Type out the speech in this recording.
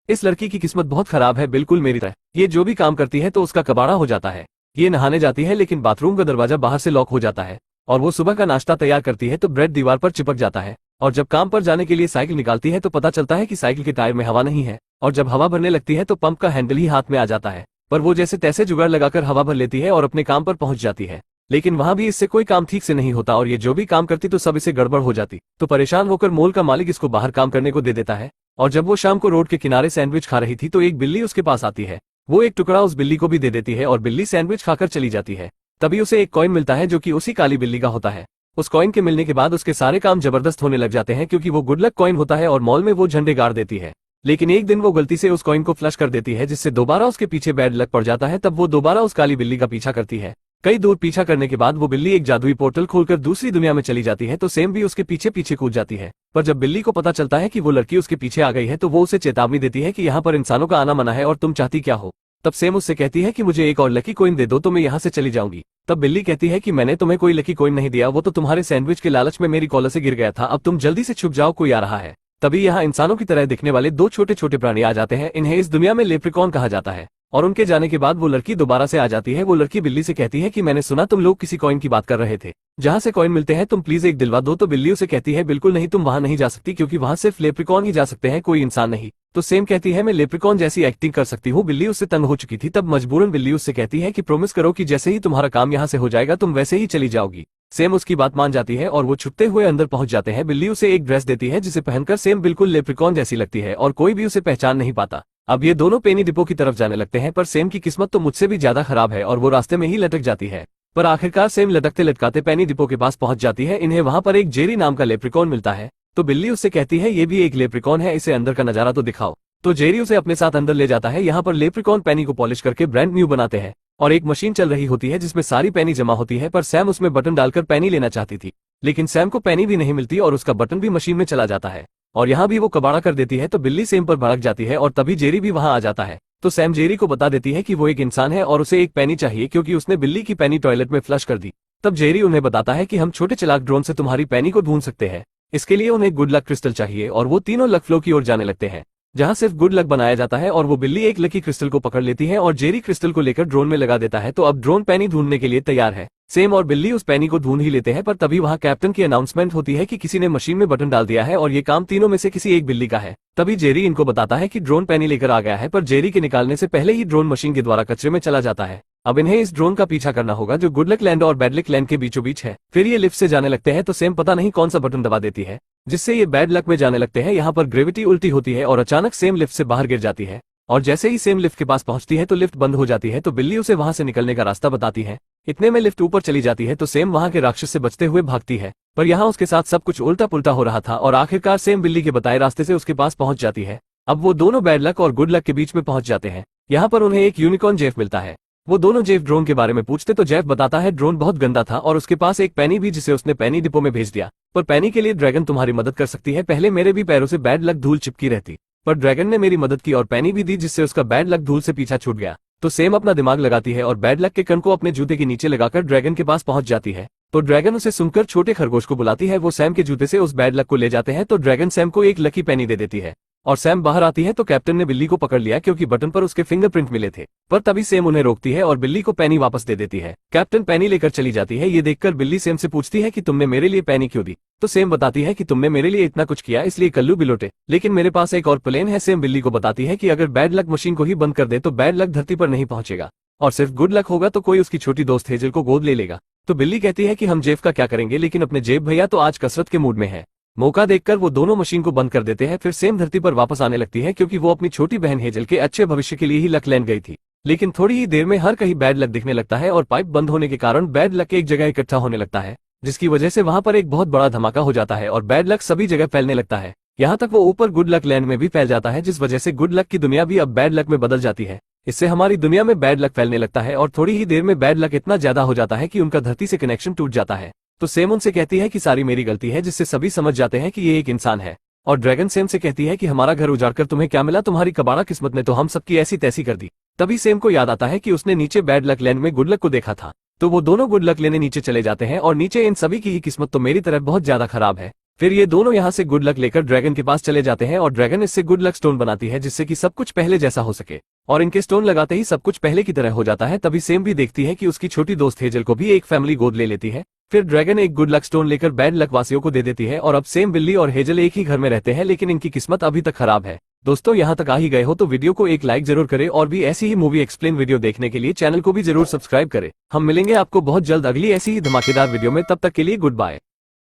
इस लड़की की किस्मत बहुत खराब है, बिल्कुल मेरी तरह। ये जो भी काम करती है तो उसका कबाड़ा हो जाता है। ये नहाने जाती है लेकिन बाथरूम का दरवाजा बाहर से लॉक हो जाता है, और वो सुबह का नाश्ता तैयार करती है तो ब्रेड दीवार पर चिपक जाता है। और जब काम पर जाने के लिए साइकिल निकालती है तो पता चलता है कि साइकिल के टायर में हवा नहीं है, और जब हवा भरने लगती है तो पंप का हैंडल ही हाथ में आ जाता है। पर वो जैसे तैसे जुगाड़ लगाकर हवा भर लेती है और अपने काम पर पहुंच जाती है। लेकिन वहां भी इससे कोई काम ठीक से नहीं होता, और ये जो भी काम करती तो सब इसे गड़बड़ हो जाती। तो परेशान होकर मॉल का मालिक इसको बाहर काम करने को दे देता है। और जब वो शाम को रोड के किनारे सैंडविच खा रही थी तो एक बिल्ली उसके पास आती है। वो एक टुकड़ा उस बिल्ली को भी दे देती है और बिल्ली सैंडविच खाकर चली जाती है। तभी उसे एक कॉइन मिलता है जो कि उसी काली बिल्ली का होता है। उस कॉइन के मिलने के बाद उसके सारे काम जबरदस्त होने लग जाते हैं, क्योंकि वो गुड लक कॉइन होता है और मॉल में वो झंडे गाड़ देती है। लेकिन एक दिन वो गलती से उस कॉइन को फ्लश कर देती है, जिससे दोबारा उसके पीछे बैड लक पड़ जाता है। तब वो दोबारा उस काली बिल्ली का पीछा करती है। कई दूर पीछा करने के बाद वो बिल्ली एक जादुई पोर्टल खोलकर दूसरी दुनिया में चली जाती है, तो सेम भी उसके पीछे पीछे कूद जाती है। पर जब बिल्ली को पता चलता है कि वो लड़की उसके पीछे आ गई है तो वो उसे चेतावनी देती है कि यहाँ पर इंसानों का आना मना है और तुम चाहती क्या हो। तब सेम उससे कहती है कि मुझे एक और लकी कॉइन दे दो तो मैं यहाँ से चली जाऊंगी। तब बिल्ली कहती है कि मैंने तुम्हें कोई लकी कॉइन नहीं दिया, वो तो तुम्हारे सैंडविच के लालच में मेरी कॉलर से गिर गया था। अब तुम जल्दी से छुप जाओ, कोई आ रहा है। तभी यहाँ इंसानों की तरह दिखने वाले दो छोटे छोटे प्राणी आ जाते हैं। इन्हें इस दुनिया में लेप्रिकॉन कहा जाता है। और उनके जाने के बाद वो लड़की दोबारा से आ जाती है। वो लड़की बिल्ली से कहती है कि मैंने सुना तुम लोग किसी कॉइन की बात कर रहे थे, जहाँ से कॉइन मिलते हैं, तुम प्लीज एक दिलवा दो। तो बिल्ली उसे कहती है बिल्कुल नहीं, तुम वहां नहीं जा सकती, क्योंकि वहां सिर्फ लेप्रिकॉन ही जा सकते हैं, कोई इंसान नहीं। तो सेम कहती है मैं लेप्रिकॉन जैसी एक्टिंग कर सकती हूँ। बिल्ली उससे तंग हो चुकी थी। तब मजबूरन बिल्ली उससे कहती है कि प्रॉमिस करो कि जैसे ही तुम्हारा काम यहाँ से हो जाएगा तुम वैसे ही चली जाओगी। सेम उसकी बात मान जाती है और वो छुपते हुए अंदर पहुंच जाते हैं। बिल्ली उसे एक ड्रेस देती है जिसे पहनकर सेम बिल्कुल लेप्रिकॉन जैसी लगती है और कोई भी उसे पहचान नहीं पाता। अब ये दोनों पेनी डिपो की तरफ जाने लगते हैं, पर सेम की किस्मत तो मुझसे भी ज्यादा खराब है और वो रास्ते में ही लटक जाती है। पर आखिरकार सेम लटकते लटकाते पेनी डिपो के पास पहुंच जाती है। इन्हें वहां पर एक जेरी नाम का लेप्रिकॉन मिलता है। तो बिल्ली उससे कहती है ये भी एक लेप्रिकॉन है, इसे अंदर का नजारा तो दिखाओ। तो जेरी उसे अपने साथ अंदर ले जाता है। यहाँ पर लेप्रिकॉन पेनी को पॉलिश करके ब्रांड न्यू बनाते हैं, और एक मशीन चल रही होती है जिसमें सारी पेनी जमा होती है। पर सैम उसमें बटन डालकर पेनी लेना चाहती थी, लेकिन सैम को पेनी भी नहीं मिलती और उसका बटन भी मशीन में चला जाता है। और यहाँ भी वो कबाड़ा कर देती है। तो बिल्ली सेम पर भड़क जाती है और तभी जेरी भी वहां आ जाता है। तो सैम जेरी को बता देती है कि वो एक इंसान है और उसे एक पेनी चाहिए, क्योंकि उसने बिल्ली की पेनी टॉयलेट में फ्लश कर दी। तब जेरी उन्हें बताता है कि हम छोटे चलाक ड्रोन से तुम्हारी पेनी को ढूंढ सकते हैं। इसके लिए उन्हें गुड लक क्रिस्टल चाहिए, और वो तीनों लक फ्लो की ओर जाने लगते हैं, जहां सिर्फ गुड लक बनाया जाता है। और वो बिल्ली एक लकी क्रिस्टल को पकड़ लेती है और जेरी क्रिस्टल को लेकर ड्रोन में लगा देता है। तो अब ड्रोन पेनी ढूंढने के लिए तैयार है। सेम और बिल्ली उस पेनी को ढूंढ ही लेते हैं, पर तभी वहां कैप्टन की अनाउंसमेंट होती है कि किसी ने मशीन में बटन डाल दिया है और ये काम तीनों में से किसी एक बिल्ली का है। तभी जेरी इनको बताता है कि ड्रोन पेनी लेकर आ गया है, पर जेरी के निकालने से पहले ही ड्रोन मशीन के द्वारा कचरे में चला जाता है। अब इन्हें इस ड्रोन का पीछा करना होगा जो गुड लक लैंड और बैड लक लैंड के बीचों बीच है। फिर ये लिफ्ट से जाने लगते हैं, तो सेम पता नहीं कौन सा बटन दबा देती है जिससे ये बैड लक में जाने लगते हैं। यहाँ पर ग्रेविटी उल्टी होती है और अचानक सेम लिफ्ट से बाहर गिर जाती है, और जैसे ही सेम लिफ्ट के पास पहुंचती है तो लिफ्ट बंद हो जाती है। तो बिल्ली उसे वहां से निकलने का रास्ता बताती है। इतने में लिफ्ट ऊपर चली जाती है, तो सेम वहां के राक्षस से बचते हुए भागती है। पर यहाँ उसके साथ सब कुछ उल्टा पुल्टा हो रहा था और आखिरकार सेम बिल्ली के बताए रास्ते से उसके पास पहुंच जाती है। अब वो दोनों बैड लक और गुड लक के बीच में पहुंच जाते हैं। यहाँ पर उन्हें एक यूनिकॉर्न जेफ मिलता है। वो दोनों जेफ ड्रोन के बारे में पूछते तो जेफ बताता है ड्रोन बहुत गंदा था और उसके पास एक पेनी भी, जिसे उसने पेनी डिपो में भेज दिया। पर पेनी के लिए ड्रैगन तुम्हारी मदद कर सकती है। पहले मेरे भी पैरों से बैड लक धूल चिपकी रहती, पर ड्रैगन ने मेरी मदद की और पेनी भी दी, जिससे उसका बैड लक धूल से पीछा छूट गया। तो सेम अपना दिमाग लगाती है और बैड लक के कण को अपने जूते के नीचे लगाकर ड्रैगन के पास पहुंच जाती है। तो ड्रैगन उसे सुनकर छोटे खरगोश को बुलाती है। वो सैम के जूते से उस बैड लक को ले जाते हैं। तो ड्रैगन सैम को एक लकी पेनी दे देती है और सैम बाहर आती है। तो कैप्टन ने बिल्ली को पकड़ लिया, क्योंकि बटन पर उसके फिंगरप्रिंट मिले थे। पर तभी सेम उन्हें रोकती है और बिल्ली को पेनी वापस दे देती है। कैप्टन पेनी लेकर चली जाती है। ये देखकर बिल्ली सेम से पूछती है कि तुमने मेरे लिए पेनी क्यों दी। तो सेम बताती है कि तुमने मेरे लिए इतना कुछ किया इसलिए कल्लू बिलोटे, लेकिन मेरे पास एक और प्लान है। सेम बिल्ली को बताती है कि अगर बैड लक मशीन को ही बंद कर दे तो बैड लक धरती पर नहीं पहुंचेगा और सिर्फ गुड लक होगा, तो कोई उसकी छोटी दोस्त हेजल को गोद ले लेगा। तो बिल्ली कहती है कि हम जेफ का क्या करेंगे, लेकिन अपने जेब भैया तो आज कसरत के मूड में है। मौका देखकर वो दोनों मशीन को बंद कर देते हैं। फिर सेम धरती पर वापस आने लगती है, क्योंकि वो अपनी छोटी बहन हेजल के अच्छे भविष्य के लिए ही लक लैंड गई थी। लेकिन थोड़ी ही देर में हर कहीं बैड लक दिखने लगता है और पाइप बंद होने के कारण बैड लक एक जगह इकट्ठा होने लगता है, जिसकी वजह से वहां पर एक बहुत बड़ा धमाका हो जाता है और बैड लक सभी जगह फैलने लगता है। यहाँ तक वो ऊपर गुड लक लैंड में भी फैल जाता है, जिस वजह से गुड लक की दुनिया भी अब बैड लक में बदल जाती है। इससे हमारी दुनिया में बैड लक फैलने लगता है और थोड़ी ही देर में बैड लक इतना ज्यादा हो जाता है कि उनका धरती से कनेक्शन टूट जाता है। तो सेम उनसे कहती है कि सारी मेरी गलती है, जिससे सभी समझ जाते हैं कि ये एक इंसान है। और ड्रैगन सेम से कहती है कि हमारा घर उजाड़कर तुम्हें क्या मिला, तुम्हारी कबाड़ा किस्मत ने तो हम सबकी ऐसी तैसी कर दी। तभी सेम को याद आता है कि उसने नीचे बैड लक लैंड में गुड लक को देखा था। तो वो दोनों गुड लक लेने नीचे चले जाते हैं और नीचे इन सभी की ही किस्मत तो मेरी तरह बहुत ज्यादा खराब है। फिर ये दोनों यहाँ से गुड लक लेकर ड्रैगन के पास चले जाते हैं और ड्रैगन इससे गुड लक स्टोन बनाती है जिससे कि सब कुछ पहले जैसा हो सके। और इनके स्टोन लगाते ही सब कुछ पहले की तरह हो जाता है। तभी सेम भी देखती है कि उसकी छोटी दोस्त हेजल को भी एक फैमिली गोद ले लेती है। फिर ड्रैगन एक गुड लक स्टोन लेकर बैड लक वासियों को दे देती है और अब सेम बिल्ली और हेजल एक ही घर में रहते हैं, लेकिन इनकी किस्मत अभी तक खराब है। दोस्तों यहाँ तक आ ही गए हो तो वीडियो को एक लाइक जरूर करें और भी ऐसी ही मूवी एक्सप्लेन वीडियो देखने के लिए चैनल को भी जरूर सब्सक्राइब करें। हम मिलेंगे आपको बहुत जल्द अगली ऐसी ही धमाकेदार वीडियो में, तब तक के लिए गुड बाय।